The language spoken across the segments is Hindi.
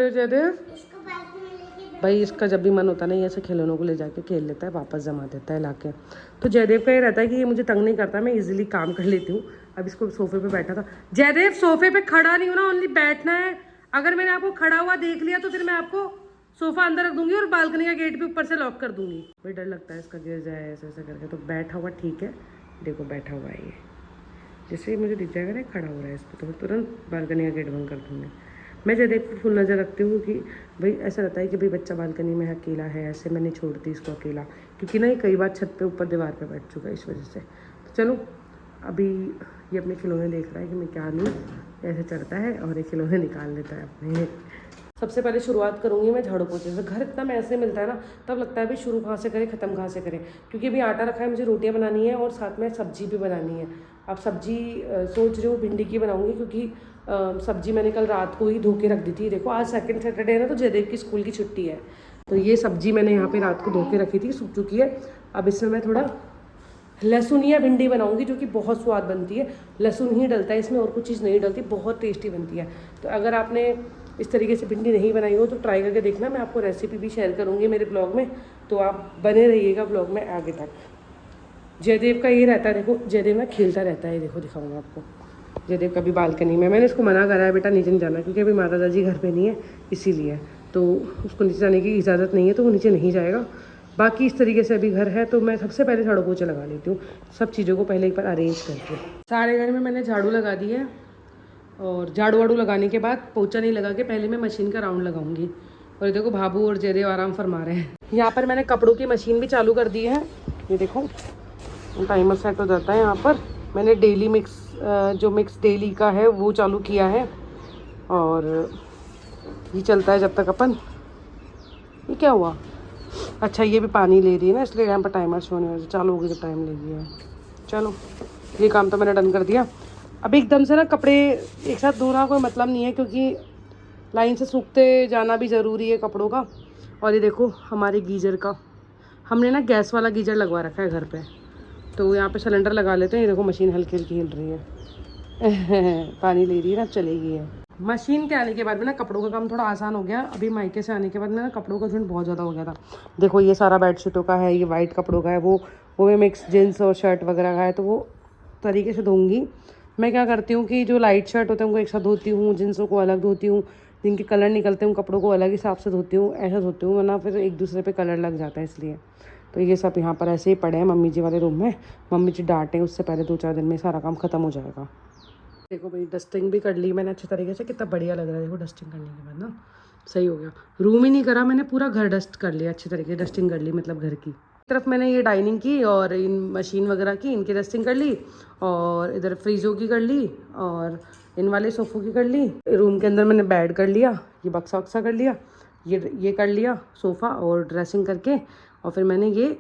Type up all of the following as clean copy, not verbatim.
जयदेव भाई इसका जब भी मन होता है ना ऐसे खिलौनों को ले जाके खेल लेता है, वापस जमा देता है लाके। तो जयदेव का ये रहता है कि ये मुझे तंग नहीं करता, मैं इजीली काम कर लेती हूँ। अब इसको सोफे पे बैठा था। जयदेव सोफे पे खड़ा नहीं होना, ओनली बैठना है। अगर मैंने आपको खड़ा हुआ देख लिया तो फिर मैं आपको सोफा अंदर रख दूंगी और बालकनी का गेट भी ऊपर से लॉक कर दूंगी। भाई डर लगता है इसका गिर जाए ऐसे ऐसे करके। तो बैठा हुआ ठीक है, देखो बैठा हुआ है ये। जैसे ही मुझे दिख जाएगा ना खड़ा हो रहा है इस पर, तो मैं तुरंत बालकनी का गेट बंद कर दूँगी। मैं जयदेव पर फुल नज़र रखती हूँ कि भाई ऐसा रहता है कि भाई बच्चा बालकनी में अकेला है, ऐसे मैं नहीं छोड़ती इसको अकेला, क्योंकि ना ये कई बार छत पे ऊपर दीवार पे बैठ चुका है इस वजह से। तो चलो अभी ये अपने खिलौने देख रहा है कि मैं क्या लूँ, ऐसे चढ़ता है और ये खिलौने निकाल लेता है अपने। सबसे पहले शुरुआत करूँगी मैं झाड़ू पोछे से। घर इतना मैसे मिलता है ना, तब लगता है भाई शुरू कहाँ से करें ख़त्म कहाँ से करें, क्योंकि अभी आटा रखा है, मुझे रोटियाँ बनानी है और साथ में सब्जी भी बनानी है। अब सब्जी सोच रही हूँ भिंडी की बनाऊँगी, क्योंकि सब्जी मैंने कल रात को ही धो के रख दी थी। देखो आज सेकंड सैटरडे है ना, तो जयदेव की स्कूल की छुट्टी है, तो ये सब्जी मैंने यहाँ पे रात को धो के रखी थी, सूख चुकी है। अब इसमें मैं थोड़ा लहसुन या भिंडी बनाऊंगी, जो कि बहुत स्वाद बनती है। लहसुन ही डलता है इसमें और कुछ चीज़ नहीं डलती, बहुत टेस्टी बनती है। तो अगर आपने इस तरीके से भिंडी नहीं बनाई हो तो ट्राई करके देखना, मैं आपको रेसिपी भी शेयर करूँगी मेरे ब्लॉग में, तो आप बने रहिएगा ब्लॉग में आगे तक। जयदेव का ये रहता है, देखो जयदेव ना खेलता रहता है, देखो दिखाऊंगा आपको। जयदेव कभी बालकनी में, मैंने इसको मना करा है बेटा नीचे नहीं जाना, क्योंकि अभी माता दादी घर पे नहीं है इसीलिए, तो उसको नीचे जाने की इजाज़त नहीं है, तो वो नीचे नहीं जाएगा। बाकी इस तरीके से अभी घर है, तो मैं सबसे पहले झाड़ू पोछा लगा लेती हूँ, सब चीज़ों को पहले एक बार अरेंज करके। सारे घर में मैंने झाड़ू लगा दी है, और झाड़ू वाड़ू लगाने के बाद पोछा नहीं लगा के पहले मैं मशीन का राउंड लगाऊंगी। और ये देखो भाभू और जयदेव आराम फरमा रहे हैं। यहाँ पर मैंने कपड़ों की मशीन भी चालू कर दी है, ये देखो टाइमर सेट हो जाता है। यहाँ पर मैंने डेली मिक्स, जो मिक्स डेली का है वो चालू किया है, और ये चलता है जब तक अपन, ये क्या हुआ, अच्छा ये भी पानी ले रही है ना, इसलिए यहाँ पर टाइमर शो नहीं हो रहा, चालू होगी तो टाइम लेगी है। चलो ये काम तो मैंने डन कर दिया। अब एकदम से ना कपड़े एक साथ धोना कोई मतलब नहीं है, क्योंकि लाइन से सूखते जाना भी ज़रूरी है कपड़ों का। और ये देखो हमारे गीजर का, हमने ना गैस वाला गीजर लगवा रखा है घर पे, तो यहाँ पे सिलेंडर लगा लेते हैं। ये देखो मशीन हल्की हल्की हिल रही है पानी ले रही है ना, चलेगी है। मशीन के आने के बाद में ना कपड़ों का काम थोड़ा आसान हो गया। अभी मायके से आने के बाद में ना कपड़ों का झुंड बहुत ज़्यादा हो गया था। देखो ये सारा बेडशीटों का है, ये वाइट कपड़ों का है, वो मैं मिक्स जीन्स और शर्ट वगैरह का है, तो वो तरीके से धोऊंगी। मैं क्या करती हूँ कि जो लाइट शर्ट होते हैं उनको एक साथ धोती हूँ, जींसों को अलग धोती हूँ, जिनके कलर निकलते हैं उन कपड़ों को अलग हिसाब से धोती हूँ, ऐसा धोती हूँ, वरना फिर एक दूसरे पे कलर लग जाता है इसलिए। तो ये सब यहाँ पर ऐसे ही पड़े हैं मम्मी जी वाले रूम में। मम्मी जी डांटें उससे पहले 2-4 दिन में सारा काम ख़त्म हो जाएगा। देखो भाई डस्टिंग भी कर ली मैंने अच्छे तरीके से, कितना बढ़िया लग रहा है। देखो डस्टिंग करने के बाद ना सही हो गया। रूम ही नहीं करा मैंने, पूरा घर डस्ट कर लिया अच्छे तरीके, डस्टिंग कर ली मतलब घर की तरफ। मैंने ये डाइनिंग की और इन मशीन वगैरह की, इनकी डस्टिंग कर ली, और इधर फ्रीजों की कर ली, और इन वाले सोफ़ों की कर ली। रूम के अंदर मैंने बेड कर लिया, ये बक्सा वक्सा कर लिया, ये कर लिया सोफ़ा और ड्रेसिंग करके, और फिर मैंने ये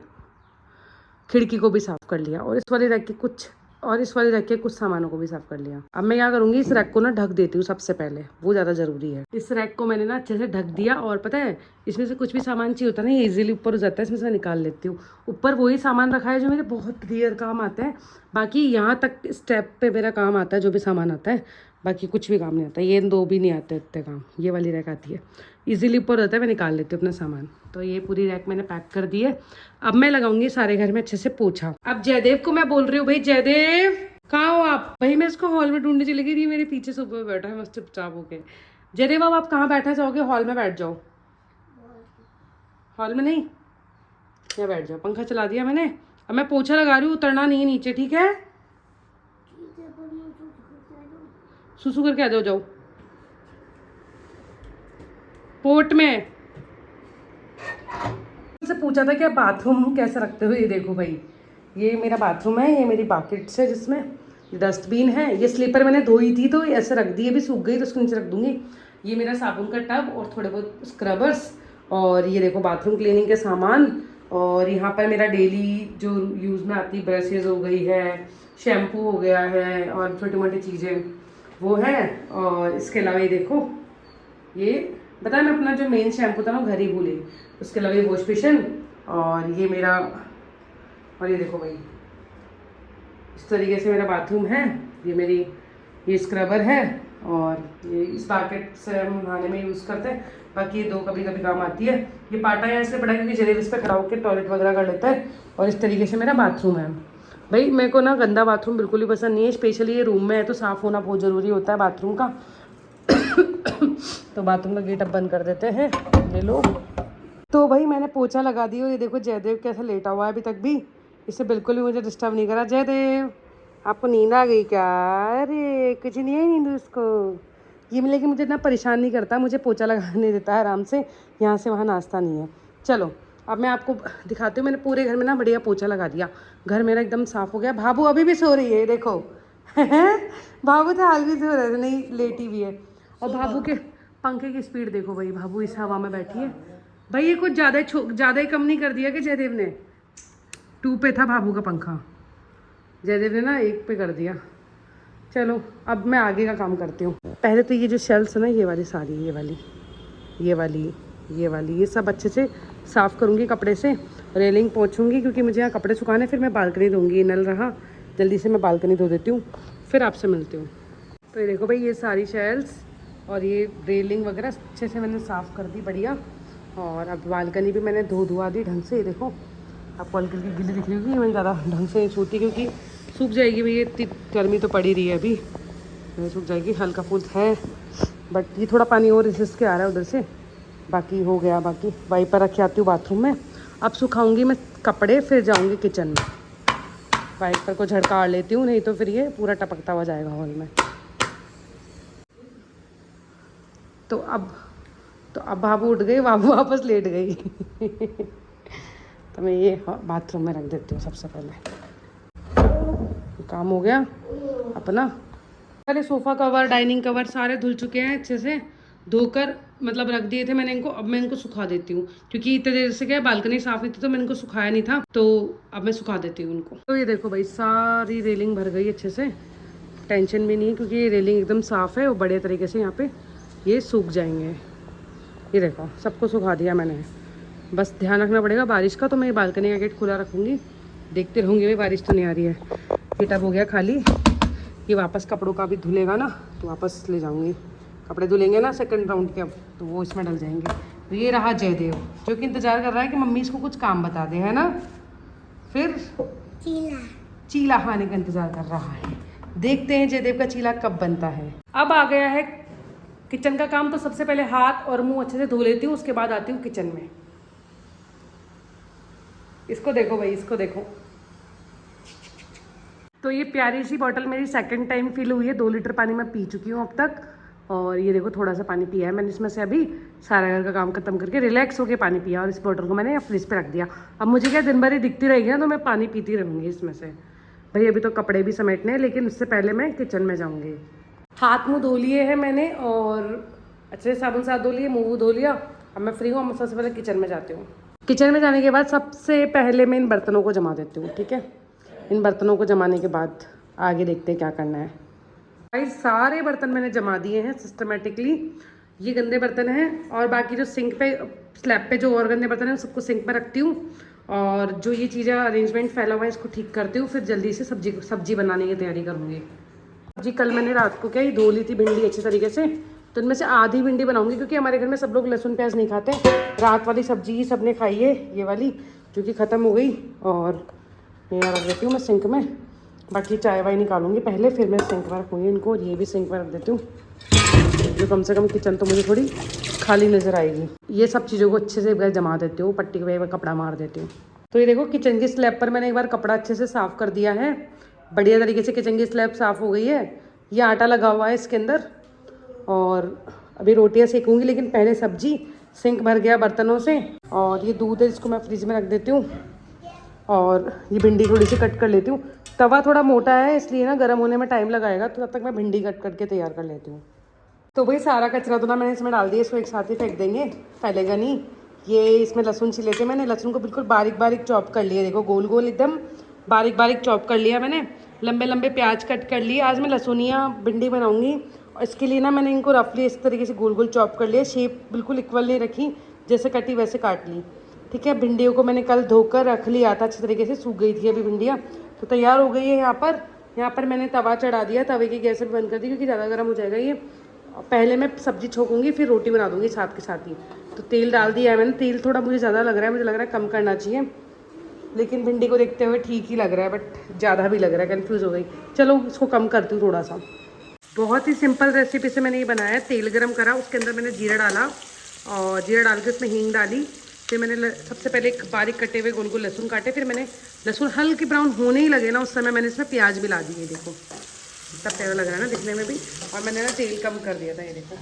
खिड़की को भी साफ़ कर लिया, और इस वाले रैक के कुछ सामानों को भी साफ़ कर लिया। अब मैं क्या करूँगी, इस रैक को ना ढक देती हूँ सबसे पहले, वो ज़्यादा ज़रूरी है। इस रैक को मैंने ना अच्छे से ढक दिया, और पता है इसमें से कुछ भी सामान चाहिए होता है ना, ये ईजिली ऊपर हो जाता है, इसमें से निकाल लेती हूँ। ऊपर वही सामान रखा है जो मेरे बहुत रेयर काम आता है, बाकी यहाँ तक स्टेप पे मेरा काम आता है जो भी सामान आता है, बाकी कुछ भी काम नहीं आता। ये 2 भी नहीं आते इतने काम, ये वाली रैक आती है, इजीली ऊपर होता है, मैं निकाल लेती हूँ अपना सामान। तो ये पूरी रैक मैंने पैक कर दी है। अब मैं लगाऊंगी सारे घर में अच्छे से पोछा। अब जयदेव को मैं बोल रही हूँ, भाई जयदेव कहाँ हो आप? भाई मैं इसको हॉल में ढूंढने चली गई थी, मेरे पीछे सुबह बैठा है मस्त चुपचाप होके। जयदेव अब आप कहाँ बैठना चाहोगे? हॉल में बैठ जाओ। हॉल में नहीं, यहाँ बैठ जाओ, पंखा चला दिया मैंने। अब मैं पोछा लगा रही हूँ, उतरना नहीं है नीचे, ठीक है? सुसु करके आ जाओ, जाओ पोर्ट में। से पूछा था कि आप बाथरूम कैसे रखते हो, ये देखो भाई, ये मेरा बाथरूम है, ये मेरी बाकेट्स है जिसमें डस्टबिन है, ये स्लीपर मैंने धोई थी तो ऐसे रख दी, अभी सूख गई तो उसको नीचे रख दूंगी। ये मेरा साबुन का टब और थोड़े बहुत स्क्रबर्स, और ये देखो बाथरूम क्लीनिंग के सामान, और यहाँ पर मेरा डेली जो यूज़ में आती ब्रशेज़ हो गई है, शैम्पू हो गया है, और छोटी मोटी चीज़ें वो है। और इसके अलावा ये देखो, ये बताया मैं अपना जो मेन शैम्पू था ना घर ही भूली, उसके अलावा ये वॉश बेसिन, और ये मेरा, और ये देखो भाई इस तरीके से मेरा बाथरूम है। ये मेरी ये स्क्रबर है, और ये इस बाकेट से हम नहाने में यूज़ करते हैं। बाकी ये 2 कभी कभी काम आती है। ये पाटा यहाँ इसलिए पड़ा है क्योंकि जलेब इस पर खड़ा होकर टॉयलेट वगैरह कर लेता है। और इस तरीके से मेरा बाथरूम है। भाई मेरे को ना गंदा बाथरूम बिल्कुल भी पसंद नहीं है, स्पेशली ये रूम में है तो साफ़ होना बहुत ज़रूरी होता है बाथरूम का। तो बाथरूम का गेट अब बंद कर देते हैं ये लोग। तो भाई मैंने पोछा लगा दिया और ये देखो जयदेव कैसा लेटा हुआ है अभी तक भी, इससे बिल्कुल भी मुझे डिस्टर्ब नहीं करा। जयदेव आपको नींद आ गई क्या? अरे कुछ नहीं है नींद उसको। ये मिले कि मुझे इतना परेशान नहीं करता, मुझे पोछा लगाने देता है आराम से, यहाँ से वहाँ नाश्ता नहीं है। चलो अब मैं आपको दिखाती हूँ, मैंने पूरे घर में ना बढ़िया पोछा लगा दिया, घर मेरा एकदम साफ़ हो गया। भाभू अभी भी सो रही है देखो। भाभू तो हाल भी सो रहे थे, नहीं लेटी भी है। और भाभू के पंखे की स्पीड देखो भाई, भाभू इस हवा में बैठी है। भाई ये कुछ ज़्यादा ही कम नहीं कर दिया कि जयदेव ने? 2 पे था भाभू का पंखा, जयदेव ने ना 1 पे कर दिया। चलो अब मैं आगे का काम करती हूँ। पहले तो ये जो शेल्फ्स है ना, ये वाली सारी, ये सब अच्छे से साफ़ करूँगी कपड़े से, रेलिंग पोंछूँगी क्योंकि मुझे यहाँ कपड़े सुखाने, फिर मैं बालकनी दूँगी। ये नल रहा, जल्दी से मैं बालकनी धो देती हूँ, फिर आपसे मिलती हूँ। तो ये देखो भाई, ये सारी शेल्फ्स और ये रेलिंग वगैरह अच्छे से मैंने साफ़ कर दी बढ़िया। और अब बालकनी भी मैंने धुआ दी ढंग से। ये देखो आपको हल्की हल्की गिल्ली दिख रही होगी, मैंने ज़्यादा ढंग से नहीं छूती क्योंकि सूख जाएगी भाई, इतनी गर्मी तो पड़ी रही है अभी, सूख जाएगी। हल्का फूल है बट ये थोड़ा पानी और रिसिस के आ रहा है उधर से, बाकी हो गया। बाकी वाइपर रख के आती हूँ बाथरूम में। अब सुखाऊंगी मैं कपड़े, फिर जाऊँगी किचन में। वाइपर को झड़का लेती हूँ, नहीं तो फिर ये पूरा टपकता हुआ जाएगा हॉल में। तो अब भाभू उठ गई, बाबू वापस लेट गई। तो मैं ये बाथरूम में रख देती हूँ सबसे पहले। काम हो गया अपना। पहले सोफ़ा कवर, डाइनिंग कवर सारे धुल चुके हैं, अच्छे से धोकर मतलब रख दिए थे मैंने इनको। अब मैं इनको सुखा देती हूँ क्योंकि इतने देर से क्या बालकनी साफ़ नहीं थी तो मैंने इनको सुखाया नहीं था, तो अब मैं सुखा देती हूँ उनको। तो ये देखो भाई, सारी रेलिंग भर गई अच्छे से, टेंशन भी नहीं है क्योंकि ये रेलिंग एकदम साफ़ है और बढ़िया तरीके से यहाँ पे ये सूख जाएंगे। ये देखो सबको सुखा दिया मैंने, बस ध्यान रखना पड़ेगा बारिश का। तो मैं बालकनी का गेट खुला रखूँगी, देखते रहूँगी भाई बारिश तो नहीं आ रही है। ये टब हो गया खाली, ये वापस कपड़ों का भी धुलेगा ना तो वापस ले जाऊँगी। कपड़े धुलेंगे ना सेकंड राउंड के अब, तो वो इसमें डल जाएंगे। तो ये रहा जयदेव जो कि इंतज़ार कर रहा है कि मम्मी इसको कुछ काम बता दे, है ना। फिर चीला खाने का इंतज़ार कर रहा है, देखते हैं जयदेव का चीला कब बनता है। अब आ गया है किचन का काम, तो सबसे पहले हाथ और मुंह अच्छे से धो लेती हूँ, उसके बाद आती हूँ किचन में। इसको देखो भाई, इसको देखो। तो ये प्यारी सी बॉटल मेरी सेकंड टाइम फिल हुई है, 2 लीटर पानी मैं पी चुकी हूँ अब तक। और ये देखो थोड़ा सा पानी पिया है मैंने इसमें से, अभी सारा घर का काम खत्म करके रिलैक्स होकर पानी पिया। और इस बॉटल को मैंने फ्रिज पे रख दिया। अब मुझे क्या दिन भर ही दिखती रहेगी ना, तो मैं पानी पीती रहूँगी इसमें से। भाई अभी तो कपड़े भी समेटने हैं, लेकिन उससे पहले मैं किचन में जाऊँगी। हाथ मुँह धो लिए हैं मैंने और अच्छे से साबुन साथ धो लिए, मुँह धो लिया। अब मैं फ्री हूँ, मैं सबसे पहले किचन में जाती हूँ। किचन में जाने के बाद सबसे पहले मैं इन बर्तनों को जमा देती हूँ, ठीक है। इन बर्तनों को जमाने के बाद आगे देखते हैं क्या करना है। भाई सारे बर्तन मैंने जमा दिए हैं सिस्टमेटिकली। ये गंदे बर्तन हैं और बाकी जो सिंक पे स्लैब पे जो और गंदे बर्तन हैं सबको सिंक पे रखती हूँ। और जो ये चीज़ें अरेंजमेंट फैला हुआ है इसको ठीक करती हूँ, फिर जल्दी से सब्जी बनाने की तैयारी करूँगी। सब्जी कल मैंने रात को क्या ही धो ली थी भिंडी अच्छी तरीके से, तो इनमें से आधी भिंडी बनाऊंगी क्योंकि हमारे घर में सब लोग लहसुन प्याज नहीं खाते। रात वाली सब्जी ही सबने खाई है, ये वाली जो कि ख़त्म हो गई। और ये रख देती हूँ मैं सिंक में। बाकी चाय वाय निकालूंगी पहले, फिर मैं सिंक में रखूँगी इनको। ये भी सिंक में रख देती हूँ, जो कम से कम किचन तो मुझे थोड़ी खाली नज़र आएगी। ये सब चीज़ों को अच्छे से जमा देती हूँ, पट्टी पे कपड़ा मार देती हूँ। तो ये देखो किचन की स्लैब पर मैंने एक बार कपड़ा अच्छे से साफ़ कर दिया है, बढ़िया तरीके से किचन की स्लैब साफ़ हो गई है। ये आटा लगा हुआ है इसके अंदर और अभी रोटियां सेकूंगी, लेकिन पहले सब्जी। सिंक भर गया बर्तनों से। और ये दूध है, इसको मैं फ्रिज में रख देती हूँ। और ये भिंडी थोड़ी सी कट कर लेती हूँ। तवा थोड़ा मोटा है इसलिए ना गर्म होने में टाइम लगाएगा, तो तब तक मैं भिंडी कट करके तैयार कर लेती हूँ। तो भाई सारा कचरा तो ना मैंने इसमें डाल दिया, इसको एक साथ ही फेंक देंगे, फैलेगा नहीं। ये इसमें लहसुन छिले थे मैंने, लहसुन को बिल्कुल बारीक बारीक चॉप कर लिया, देखो गोल गोल एकदम बारीक बारीक चॉप कर लिया मैंने। लंबे लंबे प्याज कट कर लिए। आज मैं लहसुनिया भिंडी बनाऊंगी और इसके लिए ना मैंने इनको रफली इस तरीके से गोल गोल चॉप कर लिया। शेप बिल्कुल इक्वल नहीं रखी, जैसे कटी वैसे काट ली, ठीक है। भिंडियों को मैंने कल धोकर रख लिया था अच्छी तरीके से, सूख गई थी अभी भिंडियाँ, तो तैयार हो गई है। यहाँ पर मैंने तवा चढ़ा दिया, तवे की गैस भी बंद कर दी क्योंकि ज़्यादा गर्म हो जाएगा ये। और पहले मैं सब्जी छोकूंगी फिर रोटी बना दूंगी साथ के साथ ही। तो तेल डाल दिया है मैंने, तेल थोड़ा मुझे ज़्यादा लग रहा है, मुझे लग रहा है कम करना चाहिए, लेकिन भिंडी को देखते हुए ठीक ही लग रहा है, बट ज़्यादा भी लग रहा है, कन्फ्यूज़ हो गई। चलो इसको कम करती हूँ थोड़ा सा। बहुत ही सिंपल रेसिपी से मैंने ये बनाया है। तेल गरम करा, उसके अंदर मैंने जीरा डाला और जीरा डाल के उसमें हींग डाली। फिर मैंने सबसे पहले एक बारीक कटे हुए गोल गोल लहसुन काटे, फिर मैंने लहसुन हल्के ब्राउन होने ही लगे ना उस समय मैंने इसमें प्याज मिला दिए। देखो इतना प्यारा लग रहा है ना दिखने में भी। और मैंने ना तेल कम कर दिया था, ये देखो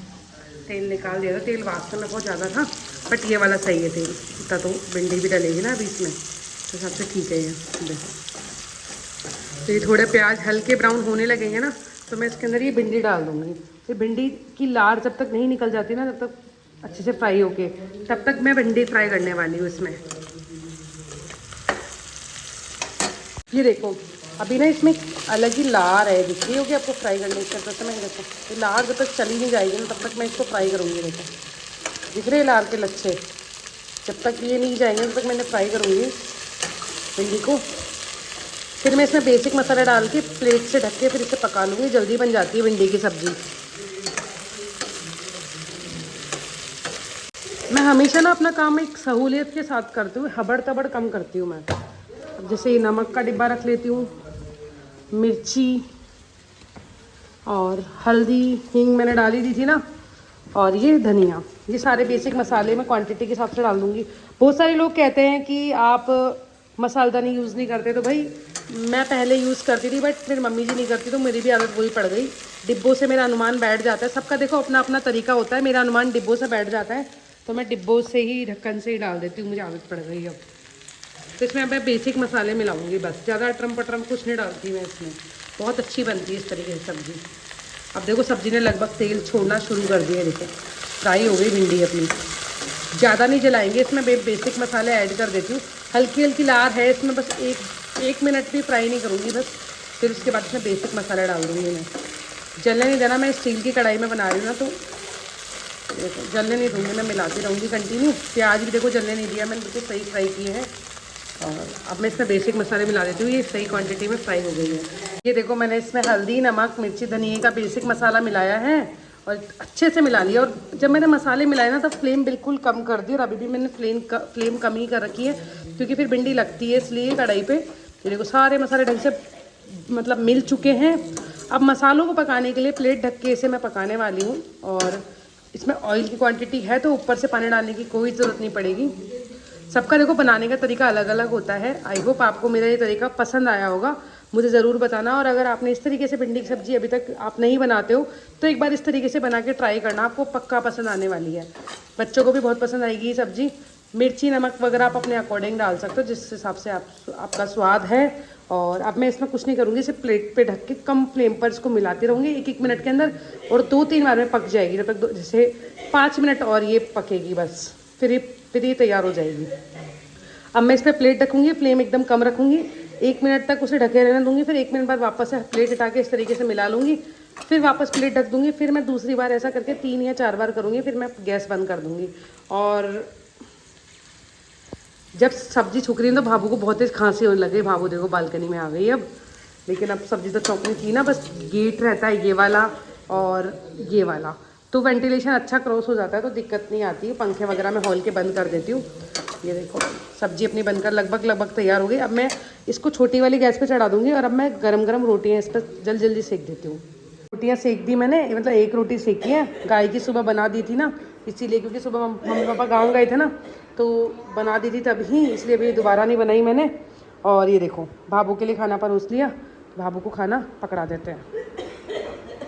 तेल निकाल दिया था। तेल वास्तव में बहुत ज़्यादा था, बट ये वाला सही है तेल, इतना तो भिंडी भी डलेगी ना अभी इसमें, तो सबसे ठीक है ये। देखो तो ये थोड़े प्याज हल्के ब्राउन होने लगेंगे ना, तो मैं इसके अंदर ये भिंडी डाल दूँगी। फिर भिंडी की लार जब तक नहीं निकल जाती ना, तब तक अच्छे से फ्राई होके, तब तक मैं भिंडी फ्राई करने वाली हूँ इसमें। ये देखो अभी ना इसमें अलग ही लार है, दिख रही होगी आपको फ्राई करने के समय। देखो ये लार जब तक चली नहीं जाएगी ना, तब तक मैं इसको फ्राई करूँगी। देखो दिख रहे लार के लच्छे, जब तक ये नहीं जाएंगे तब तक मैंने फ्राई करूँगी भिंडी को। फिर मैं इसमें बेसिक मसाला डाल के प्लेट से ढक के फिर इसे पका लूँगी, जल्दी बन जाती है भिंडी की सब्ज़ी। मैं हमेशा ना अपना काम एक सहूलियत के साथ करती हूँ, हबड़ तबड़ कम करती हूँ मैं। अब जैसे ये नमक का डिब्बा रख लेती हूँ, मिर्ची और हल्दी, हींग मैंने डाली दी थी ना, और ये धनिया, ये सारे बेसिक मसाले मैं क्वांटिटी के हिसाब से डाल दूँगी। बहुत सारे लोग कहते हैं कि आप मसालदानी यूज़ नहीं करते, तो भाई मैं पहले यूज़ करती थी, बट फिर मम्मी जी नहीं करती तो मेरी भी आदत वही पड़ गई। डिब्बों से मेरा अनुमान बैठ जाता है, सबका देखो अपना अपना तरीका होता है, मेरा अनुमान डिब्बों से बैठ जाता है, तो मैं डिब्बों से ही ढक्कन से ही डाल देती हूँ, मुझे आदत पड़ गई अब। तो इसमें अब मैं बेसिक मसाले मिलाऊंगी बस, ज़्यादा अटरम पटरम कुछ नहीं डालती मैं इसमें। बहुत अच्छी बनती है इस तरीके से सब्ज़ी। अब देखो सब्ज़ी ने लगभग तेल छोड़ना शुरू कर दिया, देखो फ्राई हो गई भिंडी अपनी। ज़्यादा नहीं जलाएंगे इसमें, बेसिक मसाले ऐड कर देती हूँ। हल्की हल्की लार है इसमें, बस एक मिनट भी फ्राई नहीं करूँगी बस। फिर उसके बाद इसमें बेसिक मसाला डाल दूँगी मैं। जलने नहीं देना, मैं स्टील की कढ़ाई में बना रही हूँ ना, तो देखो जलने नहीं दूँगी, मैं मिलाती रहूँगी कंटिन्यू। प्याज भी देखो जलने नहीं दिया मैंने, बिल्कुल सही फ्राई किए हैं। और अब मैं इसमें बेसिक मसाले मिला देती हूँ, ये सही क्वांटिटी में फ्राई हो गई है। ये देखो मैंने इसमें हल्दी, नमक, मिर्ची, धनिया का बेसिक मसाला मिलाया है और अच्छे से मिला लिया। और जब मैंने मसाले मिलाए ना, तब फ्लेम बिल्कुल कम कर दी, और अभी भी मैंने फ्लेम कम ही कर रखी है, क्योंकि फिर भिंडी लगती है इसलिए कढ़ाई पे। ये देखो सारे मसाले ढंग से मतलब मिल चुके हैं। अब मसालों को पकाने के लिए प्लेट ढक के इसे मैं पकाने वाली हूँ। और इसमें ऑयल की क्वांटिटी है, तो ऊपर से पानी डालने की कोई ज़रूरत नहीं पड़ेगी। सबका देखो बनाने का तरीका अलग अलग होता है। आई होप आपको मेरा ये तरीका पसंद आया होगा, मुझे ज़रूर बताना। और अगर आपने इस तरीके से भिंडी की सब्ज़ी अभी तक आप नहीं बनाते हो, तो एक बार इस तरीके से बना के ट्राई करना, आपको पक्का पसंद आने वाली है। बच्चों को भी बहुत पसंद आएगी ये सब्ज़ी। मिर्ची, नमक वगैरह आप अपने अकॉर्डिंग डाल सकते हो, जिस हिसाब से आपका स्वाद है। और अब मैं इसमें कुछ नहीं करूँगी, सिर्फ प्लेट पे ढक के कम फ्लेम पर इसको मिलाती रहूँगी 1-1 मिनट के अंदर, और 2-3 बार में पक जाएगी। जब तक जैसे 5 मिनट और ये पकेगी बस, फिर ये तैयार हो जाएगी। अब मैं इस पर प्लेट ढकूँगी, फ्लेम एकदम कम रखूँगी, 1 मिनट तक उसे ढके रहने दूँगी। फिर 1 मिनट बाद वापस से प्लेट हटा के इस तरीके से मिला लूँगी, फिर वापस प्लेट ढक दूँगी। फिर मैं दूसरी बार ऐसा करके 3 या 4 बार करूँगी, फिर मैं गैस बंद कर दूँगी। और जब सब्ज़ी छुक रही है तो भाभू को बहुत तेज खांसी होने लगी। भाभू देखो बालकनी में आ गई अब, लेकिन अब सब्ज़ी तो चौंकनी थी ना, बस गेट रहता है ये वाला और ये वाला, तो वेंटिलेशन अच्छा क्रॉस हो जाता है, तो दिक्कत नहीं आती है। पंखे वगैरह मैं हॉल के बंद कर देती हूँ। ये देखो सब्ज़ी अपनी बनकर लगभग तैयार हो गई। अब मैं इसको छोटी वाली गैस पे चढ़ा दूँगी, और अब मैं गरम रोटियाँ इस पर जल्दी सेक देती हूँ। रोटियाँ सेक दी मैंने, मतलब 1 रोटी सेकी है। गाय की सुबह बना दी थी ना, इसीलिए, क्योंकि सुबह मम्मी पापा गाँव गए थे ना, तो बना दी थी तभी, इसलिए अभी दोबारा नहीं बनाई मैंने। और ये देखो भाभू के लिए खाना परोस लिया, भाभू को खाना पकड़ा देते हैं।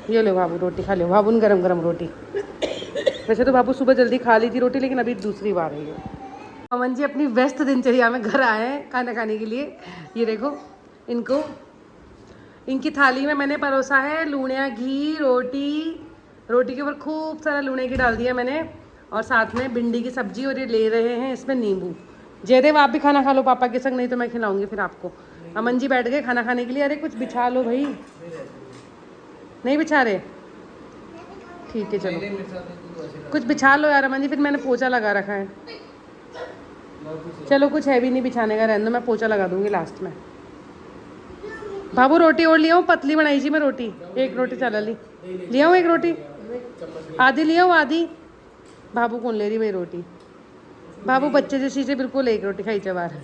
ये लो भाभू रोटी खा लो, भाभू ने गरम रोटी। वैसे तो बाबू सुबह जल्दी खा ली थी रोटी, लेकिन अभी दूसरी बार है ये। अमन जी अपनी व्यस्त दिनचर्या में घर आए हैं खाना खाने के लिए। ये देखो इनकी थाली में मैंने परोसा है लूणिया घी, रोटी के ऊपर खूब सारा लूणे घी डाल दिया मैंने, और साथ में भिंडी की सब्जी, और ये ले रहे हैं इसमें नींबू। जयदेव आप भी खाना खा लो पापा के संग, नहीं तो मैं खिलाऊंगी फिर आपको। अमन जी बैठ गए खाना खाने के लिए। अरे कुछ बिछा लो भाई, नहीं बिछा रहे? ठीक है चलो कुछ बिछा लो यार अमन जी, फिर मैंने पोछा लगा रखा है। चलो कुछ है भी नहीं बिछाने का, रहने दो, मैं पोछा लगा दूंगी लास्ट में। बाबू रोटी और लिया हूँ, पतली बनाई जी मैं रोटी, 1 रोटी चला ली, लिया हूँ 1 रोटी। आधी लिया हो आधी। बाबू कौन ले रही भाई रोटी? बाबू बच्चे जैसी से बिल्कुल एक रोटी खाई चबार है।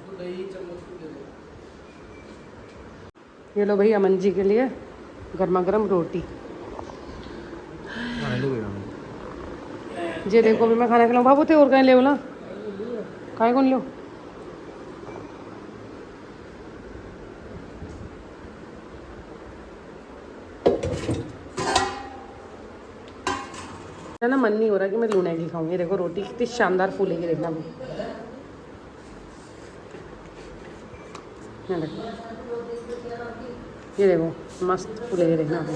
ये लो भाई अमन जी के लिए गर्मा गर्म रोटी। जे देखो भी मैं खाना खिलाऊँ। बाबू थे और कहीं ले ना कहीं कौन लो। है ना, मन नहीं हो रहा कि मैं लूने की खाऊंगी। देखो रोटी कितनी शानदार फूलेगी, देखना भी। ये देखो मस्त फूलेगी, देखना भी।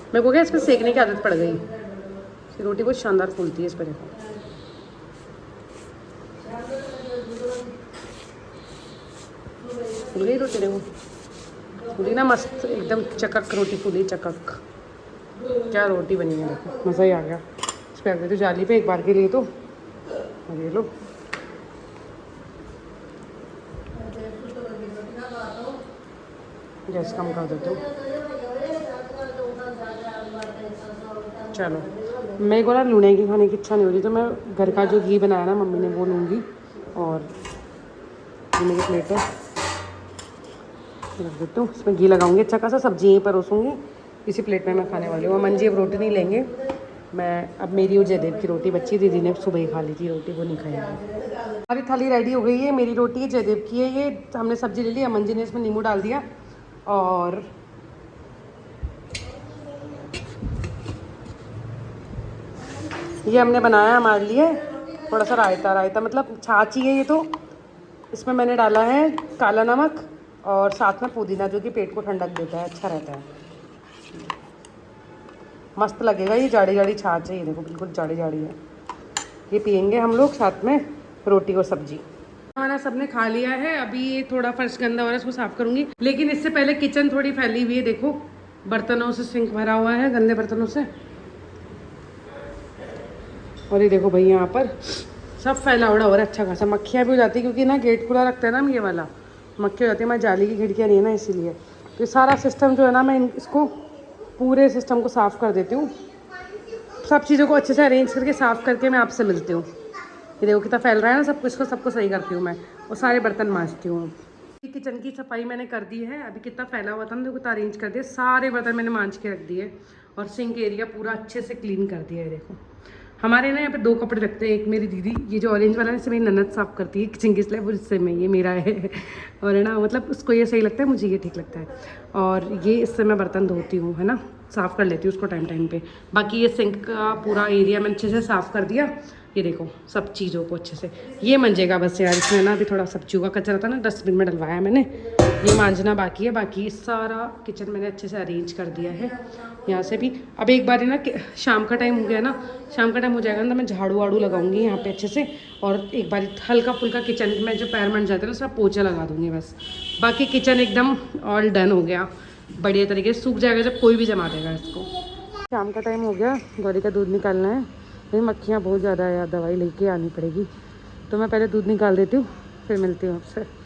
मेरे को क्या इसमें सेकने की आदत पड़ गई। रोटी बहुत शानदार फूलती है इस पर। देखो फूल गई रोटी, देखो फूली ना मस्त एकदम चकक रोटी फूली चकक। क्या रोटी बनी है, देखो मज़ा ही आ गया। इस पर रख देती हूँ जाली पे एक बार के लिए तो। और ये लो गैस कम कर देती हूँ। चलो मेरे को ना लूने की खाने की इच्छा नहीं हो रही, तो मैं घर का जो घी बनाया ना मम्मी ने वो लूँगी। और मेरी प्लेट है रख देती हूँ, इसमें घी लगाऊंगी अच्छा खासा। सब्जी यहीं पर रोसूँगी, इसी प्लेट में मैं खाने वाली हूँ। अमन जी अब रोटी नहीं लेंगे। मैं अब मेरी और जयदेव की रोटी बच्ची, दीदी ने सुबह ही खा ली थी रोटी, वो नहीं खाएंगे। हमारी थाली रेडी हो गई है। मेरी रोटी है, जयदेव की है। ये हमने सब्जी ले ली, अमन जी ने इसमें नींबू डाल दिया। और ये हमने बनाया हमारे लिए थोड़ा सा रायता। रायता मतलब छाछ ही है ये तो। इसमें मैंने डाला है काला नमक और साथ में पुदीना, जो कि पेट को ठंडक देता है, अच्छा रहता है, मस्त लगेगा। ये जाड़ी जाड़ी छाछ है, ये देखो बिल्कुल जाड़ी जाड़ी है। ये पियेंगे हम लोग साथ में रोटी और सब्जी। हमारा सबने खा लिया है। अभी ये थोड़ा फर्श गंदा हो रहा है, इसको साफ करूंगी। लेकिन इससे पहले किचन थोड़ी फैली हुई है, देखो बर्तनों से सिंक भरा हुआ है, गंदे बर्तनों से। और ये देखो भाई यहाँ पर सब फैला उड़ा हो रहा है अच्छा खासा। मक्खियाँ भी हो जाती है क्योंकि ना गेट खुला रखता है ना ये वाला, मक्खी हो जाती है। मैं जाली की खिड़कियाँ नहीं है ना, इसीलिए। तो ये सारा सिस्टम जो है ना, मैं इसको पूरे सिस्टम को साफ़ कर देती हूँ। सब चीज़ों को अच्छे से अरेंज करके साफ़ करके मैं आपसे मिलती हूँ। ये देखो कितना फैल रहा है ना सब कुछ, सबको सही करती हूँ मैं और सारे बर्तन मांजती हूँ। किचन की सफाई मैंने कर दी है। अभी कितना फैला हुआ था ना, देखो कितना अरेंज कर दिया। सारे बर्तन मैंने मांज के रख दिए और सिंक एरिया पूरा अच्छे से क्लीन कर दिया है। देखो हमारे ना यहाँ पे 2 कपड़े रखते हैं। एक मेरी दीदी, ये जो ऑरेंज वाला है इसे मेरी ननद साफ़ करती है किचन की स्लैब, इससे मैं, ये मेरा है। और है ना, मतलब उसको ये सही लगता है, मुझे ये ठीक लगता है। और ये इससे मैं बर्तन धोती हूँ, है ना, साफ़ कर लेती हूँ उसको टाइम टाइम पे। बाकी ये सिंक का पूरा एरिया मैंने अच्छे से साफ़ कर दिया। ये देखो सब चीज़ों को अच्छे से, ये मंजेगा बस यार। इसमें ना अभी थोड़ा सब्जियों का कचरा था ना, डस्टबिन में डलवाया मैंने, ये मांजना बाकी है। बाकी सारा किचन मैंने अच्छे से अरेंज कर दिया है यहाँ से भी। अब एक बार ना शाम का टाइम हो गया ना, शाम का टाइम हो जाएगा ना, तो मैं झाड़ू वाड़ू लगाऊंगी यहाँ पे अच्छे से। और एक बार हल्का फुल्का किचन में जो पैर मंड जाते हैं ना, उसका पोछा लगा दूँगी बस। बाकी किचन एकदम ऑल डन हो गया, बढ़िया तरीके से सूख जाएगा जब कोई भी जमा देगा इसको। शाम का टाइम हो गया, गौरी का दूध निकालना है। नहीं मक्खियाँ बहुत ज़्यादा है यार, दवाई लेके आनी पड़ेगी। तो मैं पहले दूध निकाल देती हूँ, फिर मिलती हूँ आपसे।